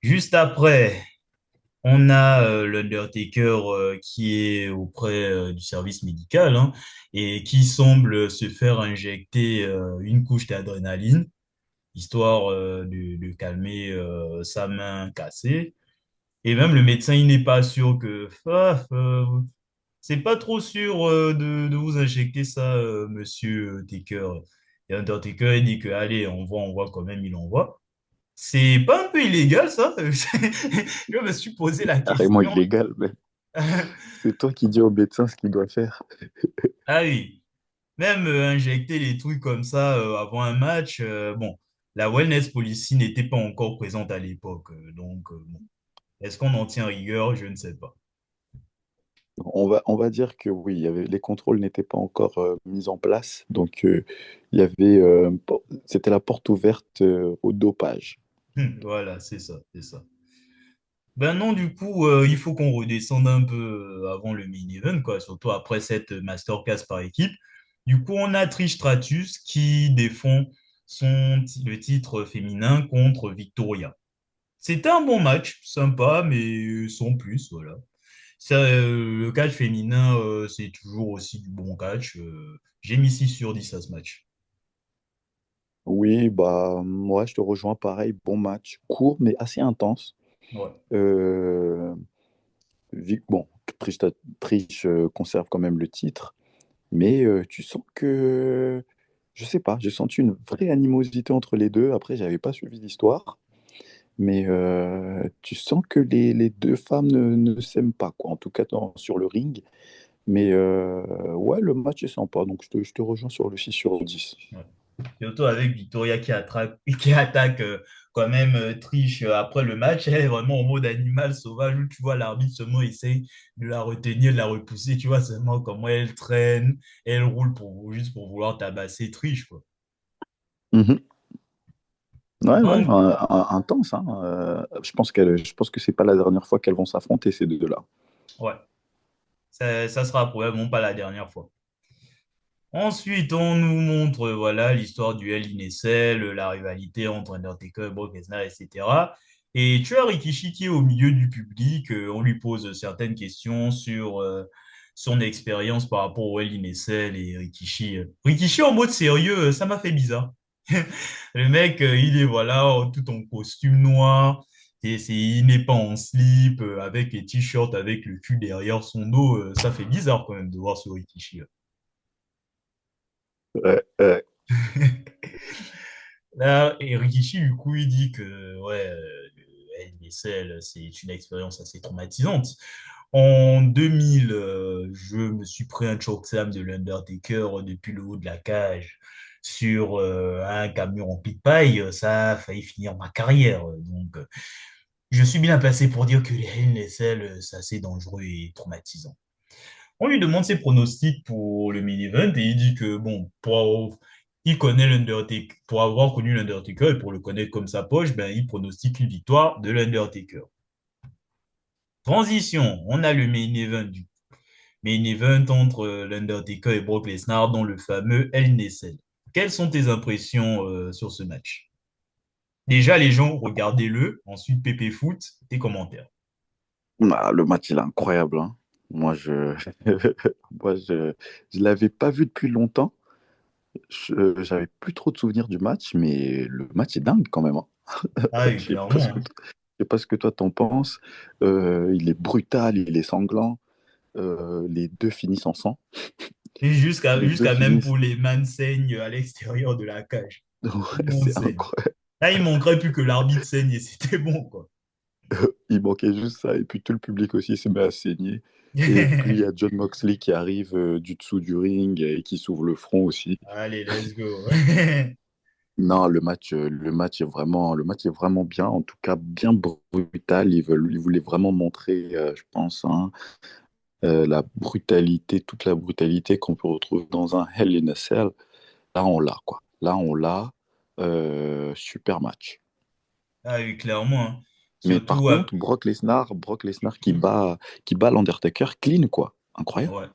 Juste après, on a l'Undertaker qui est auprès du service médical hein, et qui semble se faire injecter une couche d'adrénaline, histoire de calmer sa main cassée. Et même le médecin, il n'est pas sûr que... c'est pas trop sûr de vous injecter ça, monsieur Taker. Et Undertaker, il dit que, allez, on voit quand même, il envoie. C'est pas un peu illégal, ça? Je me suis posé la Carrément question. illégal, même. C'est toi qui dis au médecin ce qu'il doit faire. Ah oui, même injecter des trucs comme ça avant un match, bon, la wellness policy n'était pas encore présente à l'époque, donc bon, est-ce qu'on en tient rigueur? Je ne sais pas. On va dire que oui, les contrôles n'étaient pas encore mis en place, donc il y avait, c'était la porte ouverte au dopage. Voilà, c'est ça, c'est ça. Ben non, du coup, il faut qu'on redescende un peu avant le main event, quoi, surtout après cette masterclass par équipe. Du coup, on a Trish Stratus qui défend le titre féminin contre Victoria. C'était un bon match, sympa, mais sans plus, voilà. Ça, le catch féminin, c'est toujours aussi du bon catch. J'ai mis 6 sur 10 à ce match. Oui, bah moi je te rejoins pareil, bon match, court mais assez intense. Ouais. Euh, bon, Trish conserve quand même le titre, mais tu sens que, je sais pas, j'ai senti une vraie animosité entre les deux. Après, j'avais pas suivi l'histoire, mais tu sens que les deux femmes ne s'aiment pas, quoi. En tout cas, sur le ring. Mais ouais, le match est sympa, donc je te rejoins sur le 6/10. Ouais. Surtout avec Victoria qui attaque quand même Trish après le match. Elle est vraiment en mode animal sauvage où tu vois l'arbitre seulement essaye de la retenir, de la repousser. Tu vois seulement comment elle traîne, elle roule juste pour vouloir tabasser Trish, quoi. Mhm. Ouais, ouais, Donc, intense, hein. Je pense que c'est pas la dernière fois qu'elles vont s'affronter, ces deux-là. ouais, ça sera probablement pas la dernière fois. Ensuite, on nous montre voilà l'histoire du Hell in a Cell, la rivalité entre Undertaker et Brock Lesnar, etc. Et tu as Rikishi qui est au milieu du public. On lui pose certaines questions sur son expérience par rapport au Hell in a Cell et Rikishi en mode sérieux, ça m'a fait bizarre. Le mec, il est voilà tout en costume noir. Il n'est pas en slip, avec les t-shirts, avec le cul derrière son dos. Ça fait bizarre quand même de voir ce Rikishi. Ouais, ouais. Là, et Rikishi, du coup, il dit que ouais, le NSL, c'est une expérience assez traumatisante. En 2000, je me suis pris un chokeslam de l'Undertaker depuis le haut de la cage sur un camion rempli de paille. Ça a failli finir ma carrière. Donc, je suis bien placé pour dire que les NSL, c'est assez dangereux et traumatisant. On lui demande ses pronostics pour le main event et il dit que, bon, il connaît l'Undertaker, pour avoir connu l'Undertaker et pour le connaître comme sa poche, ben, il pronostique une victoire de l'Undertaker. Transition, on a le main event entre l'Undertaker et Brock Lesnar dans le fameux Hell in a Cell. Quelles sont tes impressions sur ce match? Déjà, les gens, regardez-le. Ensuite, Pépé Foot, tes commentaires. Ah, le match, il est incroyable, hein. Moi, moi, je l'avais pas vu depuis longtemps. J'avais plus trop de souvenirs du match, mais le match est dingue quand même, hein. Ah oui, Je sais pas clairement, ce que, hein. je sais pas ce que toi t'en penses. Il est brutal, il est sanglant. Les deux finissent en sang. Et Les deux jusqu'à même finissent. pour les saignent à l'extérieur de la cage. Tout Ouais, le monde c'est saigne. incroyable. Là, il manquerait plus que l'arbitre saigne et c'était bon, quoi. Il manquait juste ça. Et puis tout le public aussi se met à saigner. Et puis il y a John Moxley qui arrive du dessous du ring et qui s'ouvre le front aussi. Allez, let's go. Non, le match est vraiment bien. En tout cas, bien brutal. Ils voulaient vraiment montrer, je pense, hein, toute la brutalité qu'on peut retrouver dans un Hell in a Cell. Là, on l'a, quoi. Là, on l'a. Super match. Ah oui, clairement, hein. Mais par Surtout, contre, Brock Lesnar qui bat l'Undertaker clean, quoi. Incroyable. ouais.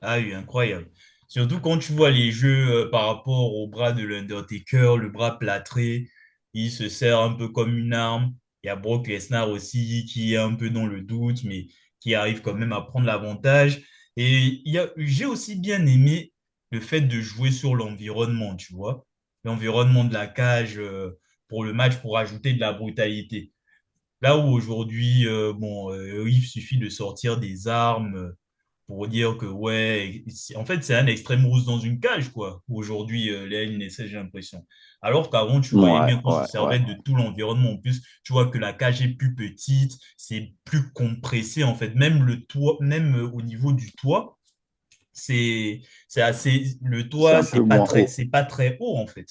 Ah oui, incroyable. Surtout quand tu vois les jeux par rapport au bras de l'Undertaker, le bras plâtré, il se sert un peu comme une arme. Il y a Brock Lesnar aussi qui est un peu dans le doute, mais qui arrive quand même à prendre l'avantage. Et j'ai aussi bien aimé le fait de jouer sur l'environnement, tu vois. L'environnement de la cage pour le match pour ajouter de la brutalité. Là où aujourd'hui, bon, il suffit de sortir des armes. pour dire que, ouais, en fait, c'est un extrême russe dans une cage, quoi. Aujourd'hui, les LNSS, j'ai l'impression. Alors qu'avant, tu voyais Ouais, bien qu'on se ouais, ouais. servait de tout l'environnement. En plus, tu vois que la cage est plus petite, c'est plus compressé, en fait. Même le toit, même au niveau du toit, c'est assez, le C'est toit, un peu moins haut. c'est pas très haut, en fait.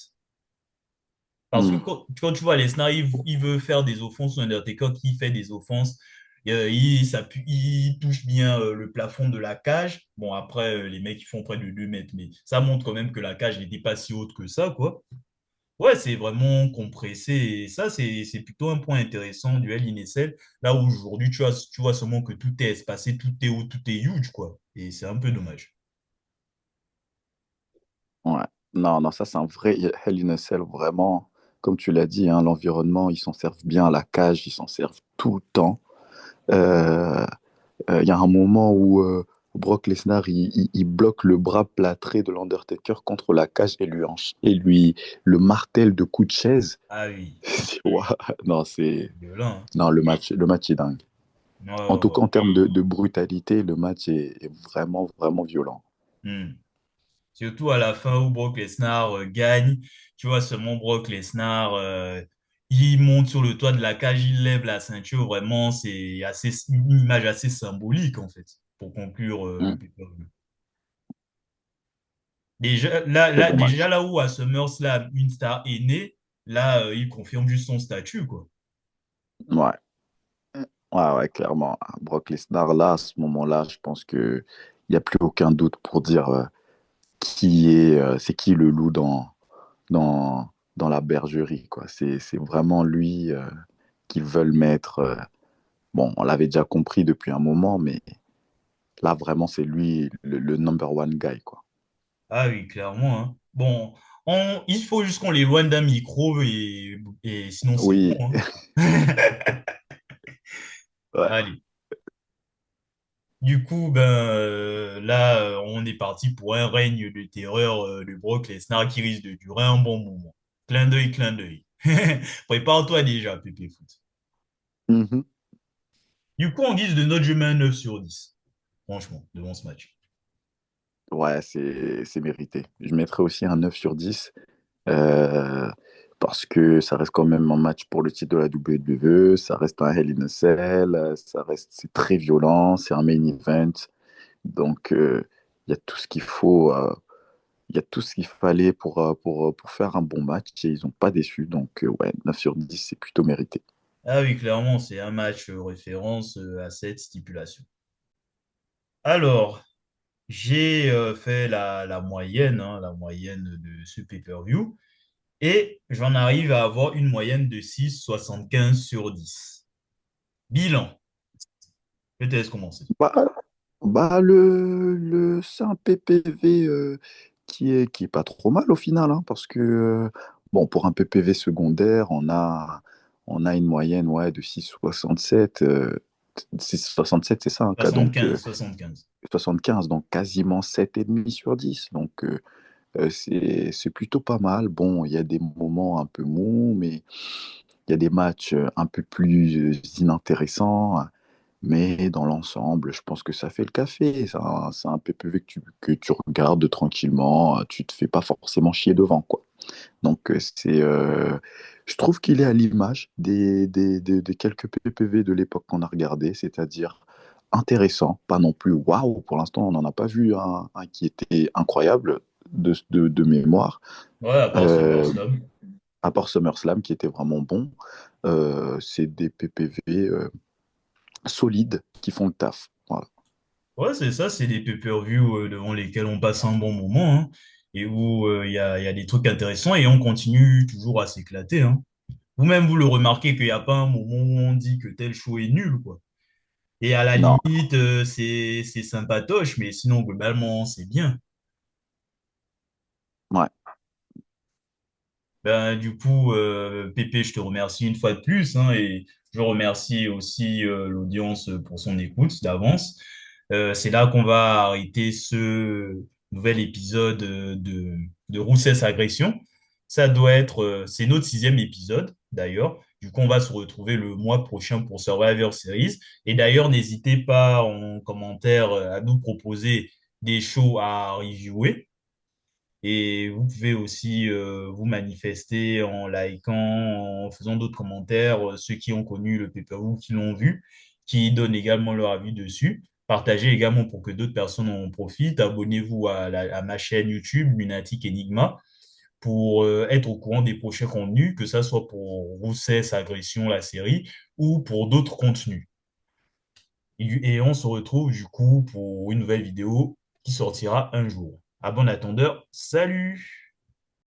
Parce que Hmm. quand tu vois Lesnar, il veut faire des offenses, Undertaker qui fait des offenses, il touche bien le plafond de la cage. Bon, après, les mecs, ils font près de 2 mètres, mais ça montre quand même que la cage n'était pas si haute que ça, quoi. Ouais, c'est vraiment compressé. Et ça, c'est plutôt un point intéressant du Hell in a Cell. Là où aujourd'hui, tu vois seulement que tout est espacé, tout est haut, tout est huge, quoi. Et c'est un peu dommage. Ouais. Non, non, ça c'est un vrai Hell in a Cell, vraiment. Comme tu l'as dit, hein, l'environnement, ils s'en servent bien, la cage, ils s'en servent tout le temps. Euh, Il y a un moment où Brock Lesnar il bloque le bras plâtré de l'Undertaker contre la cage et lui le martèle de coups de chaise. Ah oui, Ouah, non, violent, hein. non, le match est dingue. Ouais, En tout ouais, cas, en termes de brutalité, le match est vraiment, vraiment violent. ouais. Surtout à la fin où Brock Lesnar gagne, tu vois seulement Brock Lesnar, il monte sur le toit de la cage, il lève la ceinture, vraiment, c'est assez, une image assez symbolique en fait, pour conclure le Mm. pay-per-view. Très bon Déjà match. là où à SummerSlam, une star est née, là, il confirme juste son statut, quoi. Ouais, ouais, ouais, clairement. Brock Lesnar, là, à ce moment-là, je pense que il n'y a plus aucun doute pour dire c'est qui le loup dans, dans la bergerie, quoi. C'est vraiment lui qu'ils veulent mettre. Bon, on l'avait déjà compris depuis un moment, mais là, vraiment, c'est lui le number one guy, quoi. Ah oui, clairement, hein. Bon, il faut juste qu'on l'éloigne d'un micro et sinon c'est Oui, bon, hein. ouais, Allez. Du coup, ben là, on est parti pour un règne de terreur de Brock Lesnar qui risque de durer un bon moment. Clin d'œil, clin d'œil. Prépare-toi déjà, Pépé Foot. mhm. Du coup, en guise de note, je mets un 9 sur 10. Franchement, devant ce match. Ouais, c'est mérité. Je mettrais aussi un 9 sur 10 euh, parce que ça reste quand même un match pour le titre de la WWE, ça reste un Hell in a Cell, c'est très violent, c'est un main event. Donc, il y a tout ce qu'il faut, il y a tout ce qu'il fallait pour faire un bon match et ils n'ont pas déçu. Donc, ouais, 9 sur 10, c'est plutôt mérité. Ah oui, clairement, c'est un match référence à cette stipulation. Alors, j'ai fait la moyenne, hein, la moyenne de ce pay-per-view, et j'en arrive à avoir une moyenne de 6,75 sur 10. Bilan. Je te laisse commencer. Bah, c'est un PPV qui est pas trop mal au final, hein, parce que, bon, pour un PPV secondaire, on a une moyenne ouais, de 6,67. 6,67, c'est ça, hein, donc 75, 75. 75, donc quasiment 7,5 sur 10. Donc, c'est plutôt pas mal. Bon, il y a des moments un peu mous, mais il y a des matchs un peu plus inintéressants. Mais dans l'ensemble, je pense que ça fait le café. C'est un PPV que tu regardes tranquillement. Tu te fais pas forcément chier devant, quoi. Donc, je trouve qu'il est à l'image des quelques PPV de l'époque qu'on a regardé, c'est-à-dire intéressant, pas non plus waouh. Pour l'instant, on n'en a pas vu un qui était incroyable de mémoire, Ouais, à part euh, SummerSlam. à part SummerSlam qui était vraiment bon. C'est des PPV solides qui font le taf. Voilà. Ouais, c'est ça, c'est des pay-per-view devant lesquels on passe un bon moment, hein, et où il y a des trucs intéressants et on continue toujours à s'éclater, hein. Vous-même, vous le remarquez qu'il n'y a pas un moment où on dit que tel show est nul, quoi. Et à la Non, limite, c'est sympatoche, mais sinon, globalement, c'est bien. ouais. Ben, du coup, Pépé, je te remercie une fois de plus, hein, et je remercie aussi l'audience pour son écoute d'avance. C'est là qu'on va arrêter ce nouvel épisode de Roussès Agression. Ça doit être, c'est notre 6e épisode d'ailleurs. Du coup, on va se retrouver le mois prochain pour Survivor Series. Et d'ailleurs, n'hésitez pas en commentaire à nous proposer des shows à reviewer. Et vous pouvez aussi vous manifester en likant, en faisant d'autres commentaires, ceux qui ont connu le pay-per-view, qui l'ont vu, qui donnent également leur avis dessus. Partagez également pour que d'autres personnes en profitent. Abonnez-vous à ma chaîne YouTube, Lunatic Enigma, pour être au courant des prochains contenus, que ça soit pour Roussès, Agression, la série, ou pour d'autres contenus. Et on se retrouve du coup pour une nouvelle vidéo qui sortira un jour. À bon attendeur, salut!